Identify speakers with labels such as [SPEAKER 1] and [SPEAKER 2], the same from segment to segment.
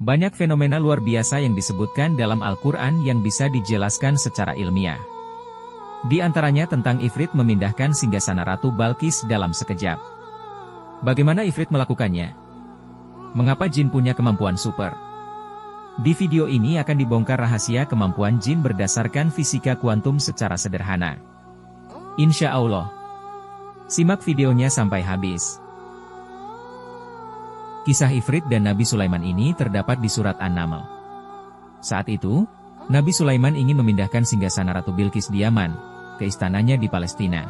[SPEAKER 1] Banyak fenomena luar biasa yang disebutkan dalam Al-Quran yang bisa dijelaskan secara ilmiah. Di antaranya tentang Ifrit memindahkan singgasana Ratu Balqis dalam sekejap. Bagaimana Ifrit melakukannya? Mengapa jin punya kemampuan super? Di video ini akan dibongkar rahasia kemampuan jin berdasarkan fisika kuantum secara sederhana. Insya Allah. Simak videonya sampai habis. Kisah Ifrit dan Nabi Sulaiman ini terdapat di surat An-Naml. Saat itu, Nabi Sulaiman ingin memindahkan singgasana Ratu Bilqis di Yaman, ke istananya di Palestina.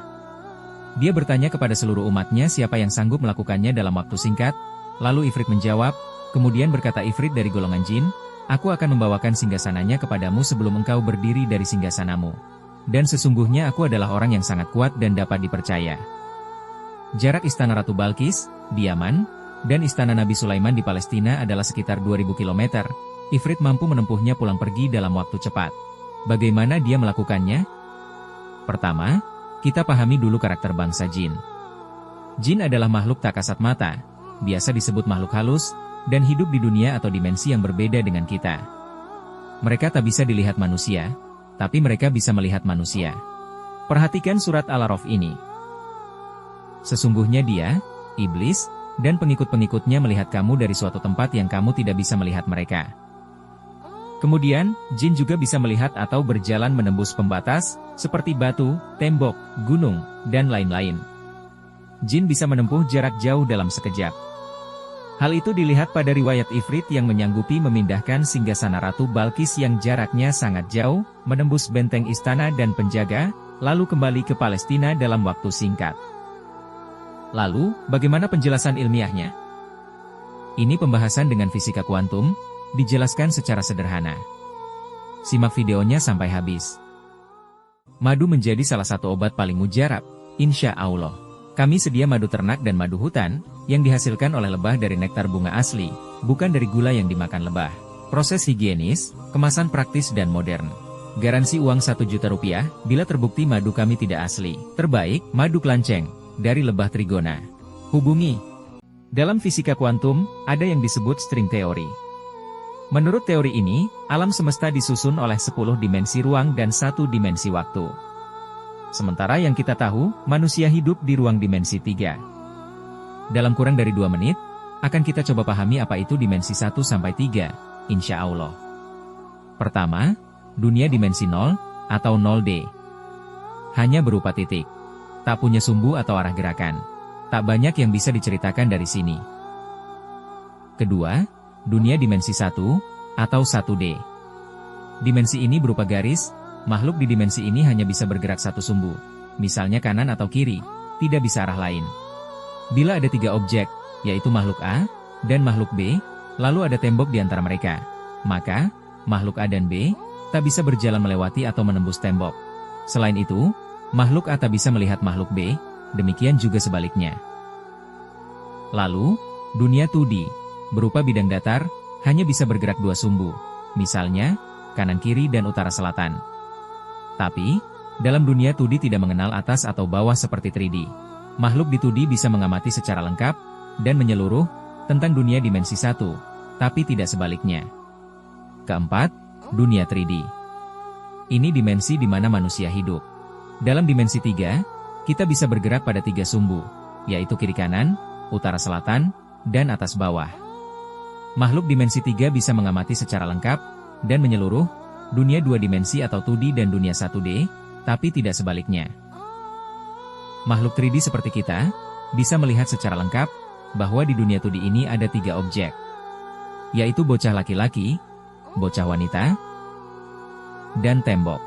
[SPEAKER 1] Dia bertanya kepada seluruh umatnya siapa yang sanggup melakukannya dalam waktu singkat, lalu Ifrit menjawab, kemudian berkata Ifrit dari golongan jin, aku akan membawakan singgasananya kepadamu sebelum engkau berdiri dari singgasanamu. Dan sesungguhnya aku adalah orang yang sangat kuat dan dapat dipercaya. Jarak istana Ratu Balqis, di Yaman, dan istana Nabi Sulaiman di Palestina adalah sekitar 2000 km. Ifrit mampu menempuhnya pulang pergi dalam waktu cepat. Bagaimana dia melakukannya? Pertama, kita pahami dulu karakter bangsa jin. Jin adalah makhluk tak kasat mata, biasa disebut makhluk halus, dan hidup di dunia atau dimensi yang berbeda dengan kita. Mereka tak bisa dilihat manusia, tapi mereka bisa melihat manusia. Perhatikan surat Al-A'raf ini. Sesungguhnya dia, iblis, dan pengikut-pengikutnya melihat kamu dari suatu tempat yang kamu tidak bisa melihat mereka. Kemudian, jin juga bisa melihat atau berjalan menembus pembatas, seperti batu, tembok, gunung, dan lain-lain. Jin bisa menempuh jarak jauh dalam sekejap. Hal itu dilihat pada riwayat Ifrit yang menyanggupi memindahkan singgasana Ratu Balqis yang jaraknya sangat jauh, menembus benteng istana dan penjaga, lalu kembali ke Palestina dalam waktu singkat. Lalu, bagaimana penjelasan ilmiahnya? Ini pembahasan dengan fisika kuantum, dijelaskan secara sederhana. Simak videonya sampai habis. Madu menjadi salah satu obat paling mujarab, insya Allah. Kami sedia madu ternak dan madu hutan, yang dihasilkan oleh lebah dari nektar bunga asli, bukan dari gula yang dimakan lebah. Proses higienis, kemasan praktis dan modern. Garansi uang 1 juta rupiah, bila terbukti madu kami tidak asli. Terbaik, madu kelanceng, dari lebah trigona. Hubungi. Dalam fisika kuantum, ada yang disebut string theory. Menurut teori ini, alam semesta disusun oleh 10 dimensi ruang dan 1 dimensi waktu. Sementara yang kita tahu, manusia hidup di ruang dimensi 3. Dalam kurang dari 2 menit, akan kita coba pahami apa itu dimensi 1 sampai 3, insya Allah. Pertama, dunia dimensi 0, atau 0D. Hanya berupa titik. Tak punya sumbu atau arah gerakan. Tak banyak yang bisa diceritakan dari sini. Kedua, dunia dimensi 1, atau 1D. Dimensi ini berupa garis, makhluk di dimensi ini hanya bisa bergerak satu sumbu, misalnya kanan atau kiri, tidak bisa arah lain. Bila ada 3 objek, yaitu makhluk A, dan makhluk B, lalu ada tembok di antara mereka, maka, makhluk A dan B, tak bisa berjalan melewati atau menembus tembok. Selain itu, makhluk A tak bisa melihat makhluk B, demikian juga sebaliknya. Lalu, dunia 2D, berupa bidang datar, hanya bisa bergerak 2 sumbu, misalnya, kanan kiri dan utara selatan. Tapi, dalam dunia 2D tidak mengenal atas atau bawah seperti 3D. Makhluk di 2D bisa mengamati secara lengkap, dan menyeluruh, tentang dunia dimensi 1, tapi tidak sebaliknya. Keempat, dunia 3D. Ini dimensi di mana manusia hidup. Dalam dimensi 3, kita bisa bergerak pada 3 sumbu, yaitu kiri kanan, utara selatan, dan atas bawah. Makhluk dimensi 3 bisa mengamati secara lengkap, dan menyeluruh, dunia 2 dimensi atau 2D dan dunia 1D, tapi tidak sebaliknya. Makhluk 3D seperti kita, bisa melihat secara lengkap, bahwa di dunia 2D ini ada 3 objek, yaitu bocah laki-laki, bocah wanita, dan tembok.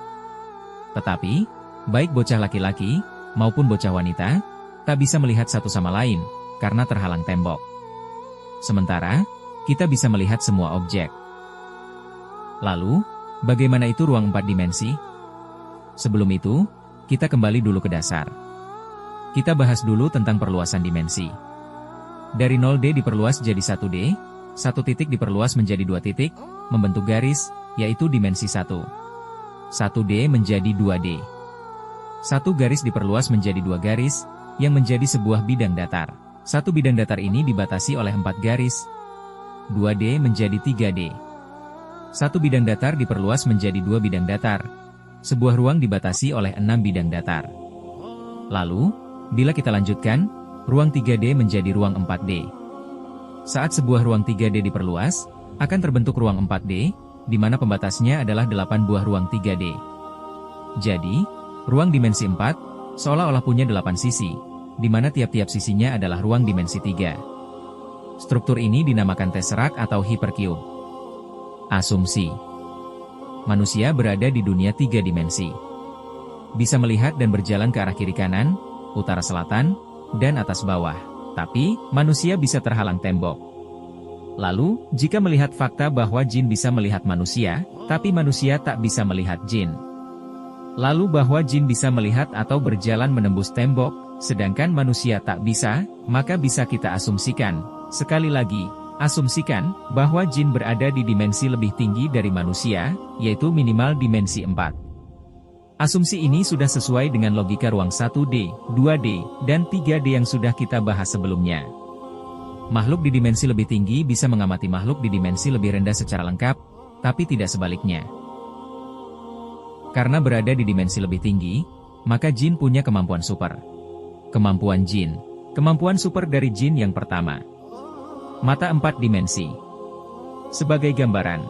[SPEAKER 1] Tetapi, baik bocah laki-laki, maupun bocah wanita, tak bisa melihat satu sama lain, karena terhalang tembok. Sementara, kita bisa melihat semua objek. Lalu, bagaimana itu ruang 4 dimensi? Sebelum itu, kita kembali dulu ke dasar. Kita bahas dulu tentang perluasan dimensi. Dari 0D diperluas jadi 1D, 1 titik diperluas menjadi 2 titik, membentuk garis, yaitu dimensi 1. 1D menjadi 2D. 1 garis diperluas menjadi 2 garis, yang menjadi sebuah bidang datar. 1 bidang datar ini dibatasi oleh 4 garis. 2D menjadi 3D. Satu bidang datar diperluas menjadi 2 bidang datar. Sebuah ruang dibatasi oleh 6 bidang datar. Lalu, bila kita lanjutkan, ruang 3D menjadi ruang 4D. Saat sebuah ruang 3D diperluas, akan terbentuk ruang 4D, di mana pembatasnya adalah 8 buah ruang 3D. Jadi, ruang dimensi 4, seolah-olah punya 8 sisi, di mana tiap-tiap sisinya adalah ruang dimensi 3. Struktur ini dinamakan tesseract atau hypercube. Asumsi. Manusia berada di dunia 3 dimensi. Bisa melihat dan berjalan ke arah kiri kanan, utara selatan, dan atas bawah. Tapi, manusia bisa terhalang tembok. Lalu, jika melihat fakta bahwa jin bisa melihat manusia, tapi manusia tak bisa melihat jin. Lalu bahwa jin bisa melihat atau berjalan menembus tembok, sedangkan manusia tak bisa, maka bisa kita asumsikan, sekali lagi, asumsikan, bahwa jin berada di dimensi lebih tinggi dari manusia, yaitu minimal dimensi 4. Asumsi ini sudah sesuai dengan logika ruang 1D, 2D, dan 3D yang sudah kita bahas sebelumnya. Makhluk di dimensi lebih tinggi bisa mengamati makhluk di dimensi lebih rendah secara lengkap, tapi tidak sebaliknya. Karena berada di dimensi lebih tinggi, maka jin punya kemampuan super. Kemampuan jin. Kemampuan super dari jin yang pertama. Mata 4 dimensi. Sebagai gambaran,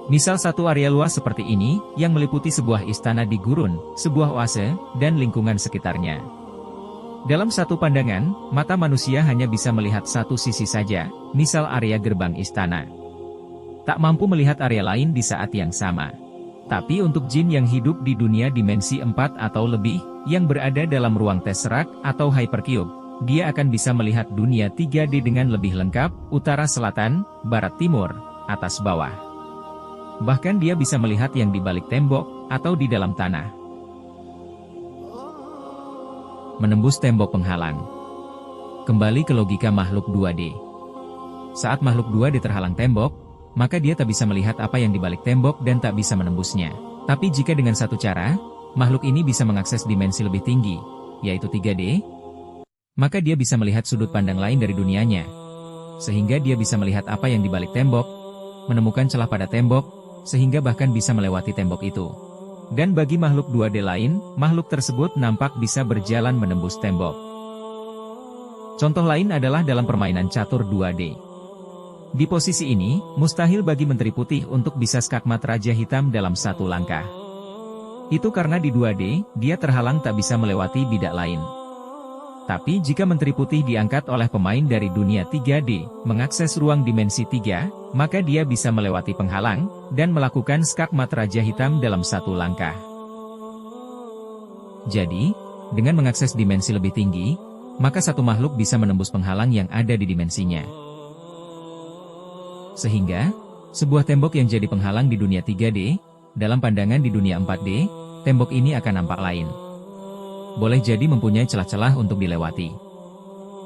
[SPEAKER 1] misal satu area luas seperti ini, yang meliputi sebuah istana di gurun, sebuah oase, dan lingkungan sekitarnya. Dalam satu pandangan, mata manusia hanya bisa melihat satu sisi saja, misal area gerbang istana. Tak mampu melihat area lain di saat yang sama. Tapi untuk jin yang hidup di dunia dimensi 4 atau lebih, yang berada dalam ruang tesseract atau hypercube, dia akan bisa melihat dunia 3D dengan lebih lengkap, utara selatan, barat timur, atas bawah. Bahkan dia bisa melihat yang di balik tembok, atau di dalam tanah. Menembus tembok penghalang. Kembali ke logika makhluk 2D. Saat makhluk 2D terhalang tembok, maka dia tak bisa melihat apa yang di balik tembok dan tak bisa menembusnya. Tapi jika dengan satu cara, makhluk ini bisa mengakses dimensi lebih tinggi, yaitu 3D, maka dia bisa melihat sudut pandang lain dari dunianya. Sehingga dia bisa melihat apa yang di balik tembok, menemukan celah pada tembok, sehingga bahkan bisa melewati tembok itu. Dan bagi makhluk 2D lain, makhluk tersebut nampak bisa berjalan menembus tembok. Contoh lain adalah dalam permainan catur 2D. Di posisi ini, mustahil bagi Menteri Putih untuk bisa skakmat Raja Hitam dalam satu langkah. Itu karena di 2D, dia terhalang tak bisa melewati bidak lain. Tapi jika Menteri Putih diangkat oleh pemain dari dunia 3D, mengakses ruang dimensi 3, maka dia bisa melewati penghalang, dan melakukan skakmat Raja Hitam dalam satu langkah. Jadi, dengan mengakses dimensi lebih tinggi, maka satu makhluk bisa menembus penghalang yang ada di dimensinya. Sehingga, sebuah tembok yang jadi penghalang di dunia 3D, dalam pandangan di dunia 4D, tembok ini akan nampak lain. Boleh jadi mempunyai celah-celah untuk dilewati.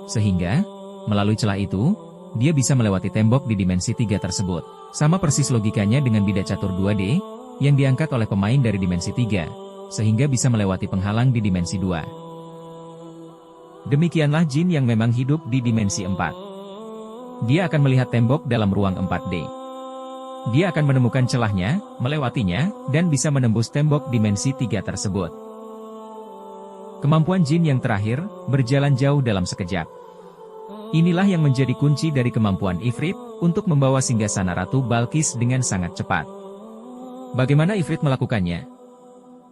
[SPEAKER 1] Sehingga, melalui celah itu, dia bisa melewati tembok di dimensi 3 tersebut. Sama persis logikanya dengan bidak catur 2D, yang diangkat oleh pemain dari dimensi 3, sehingga bisa melewati penghalang di dimensi 2. Demikianlah jin yang memang hidup di dimensi 4. Dia akan melihat tembok dalam ruang 4D. Dia akan menemukan celahnya, melewatinya, dan bisa menembus tembok dimensi 3 tersebut. Kemampuan jin yang terakhir, berjalan jauh dalam sekejap. Inilah yang menjadi kunci dari kemampuan Ifrit, untuk membawa singgasana Ratu Balkis dengan sangat cepat. Bagaimana Ifrit melakukannya?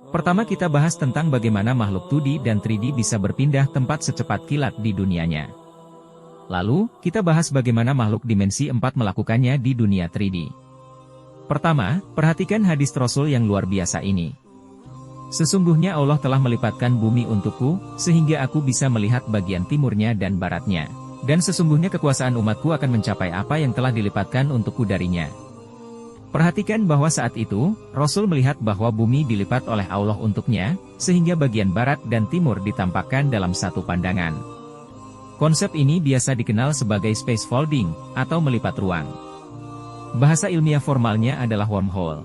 [SPEAKER 1] Pertama kita bahas tentang bagaimana makhluk 2D dan 3D bisa berpindah tempat secepat kilat di dunianya. Lalu, kita bahas bagaimana makhluk dimensi 4 melakukannya di dunia 3D. Pertama, perhatikan hadis Rasul yang luar biasa ini. Sesungguhnya Allah telah melipatkan bumi untukku, sehingga aku bisa melihat bagian timurnya dan baratnya. Dan sesungguhnya kekuasaan umatku akan mencapai apa yang telah dilipatkan untukku darinya. Perhatikan bahwa saat itu, Rasul melihat bahwa bumi dilipat oleh Allah untuknya, sehingga bagian barat dan timur ditampakkan dalam satu pandangan. Konsep ini biasa dikenal sebagai space folding, atau melipat ruang. Bahasa ilmiah formalnya adalah wormhole.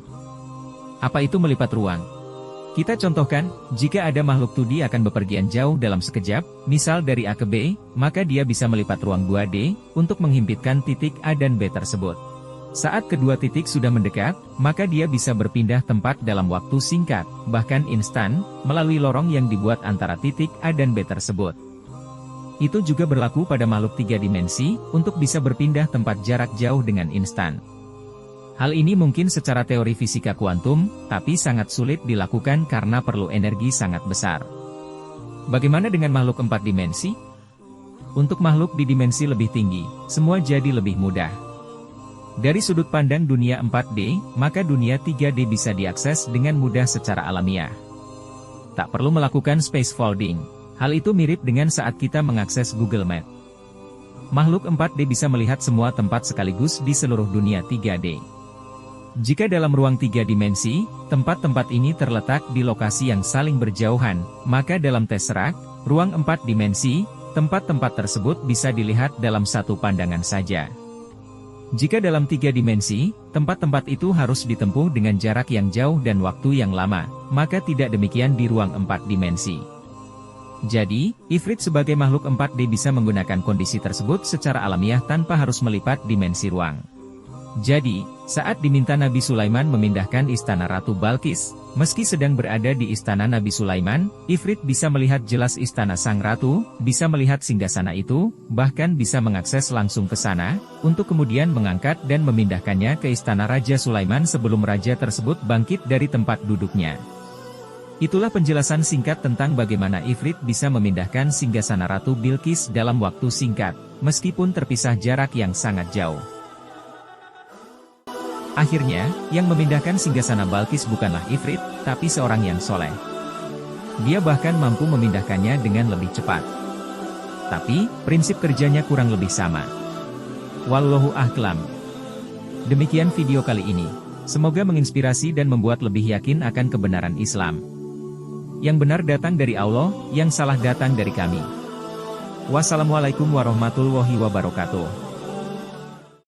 [SPEAKER 1] Apa itu melipat ruang? Kita contohkan, jika ada makhluk 2D akan bepergian jauh dalam sekejap, misal dari A ke B, maka dia bisa melipat ruang 2D, untuk menghimpitkan titik A dan B tersebut. Saat kedua titik sudah mendekat, maka dia bisa berpindah tempat dalam waktu singkat, bahkan instan, melalui lorong yang dibuat antara titik A dan B tersebut. Itu juga berlaku pada makhluk 3 dimensi, untuk bisa berpindah tempat jarak jauh dengan instan. Hal ini mungkin secara teori fisika kuantum, tapi sangat sulit dilakukan karena perlu energi sangat besar. Bagaimana dengan makhluk 4 dimensi? Untuk makhluk di dimensi lebih tinggi, semua jadi lebih mudah. Dari sudut pandang dunia 4D, maka dunia 3D bisa diakses dengan mudah secara alamiah. Tak perlu melakukan space folding. Hal itu mirip dengan saat kita mengakses Google Map. Makhluk 4D bisa melihat semua tempat sekaligus di seluruh dunia 3D. Jika dalam ruang 3 dimensi, tempat-tempat ini terletak di lokasi yang saling berjauhan, maka dalam Tesseract, ruang 4 dimensi, tempat-tempat tersebut bisa dilihat dalam satu pandangan saja. Jika dalam 3 dimensi, tempat-tempat itu harus ditempuh dengan jarak yang jauh dan waktu yang lama, maka tidak demikian di ruang 4 dimensi. Jadi, Ifrit sebagai makhluk 4D bisa menggunakan kondisi tersebut secara alamiah tanpa harus melipat dimensi ruang. Jadi, saat diminta Nabi Sulaiman memindahkan istana Ratu Balkis, meski sedang berada di istana Nabi Sulaiman, Ifrit bisa melihat jelas istana sang ratu, bisa melihat singgasana itu, bahkan bisa mengakses langsung ke sana, untuk kemudian mengangkat dan memindahkannya ke istana Raja Sulaiman sebelum raja tersebut bangkit dari tempat duduknya. Itulah penjelasan singkat tentang bagaimana Ifrit bisa memindahkan singgasana Ratu Bilqis dalam waktu singkat, meskipun terpisah jarak yang sangat jauh. Akhirnya, yang memindahkan singgasana Balkis bukanlah Ifrit, tapi seorang yang soleh. Dia bahkan mampu memindahkannya dengan lebih cepat. Tapi, prinsip kerjanya kurang lebih sama. Wallahu a'lam. Demikian video kali ini. Semoga menginspirasi dan membuat lebih yakin akan kebenaran Islam. Yang benar datang dari Allah, yang salah datang dari kami. Wassalamualaikum warahmatullahi wabarakatuh.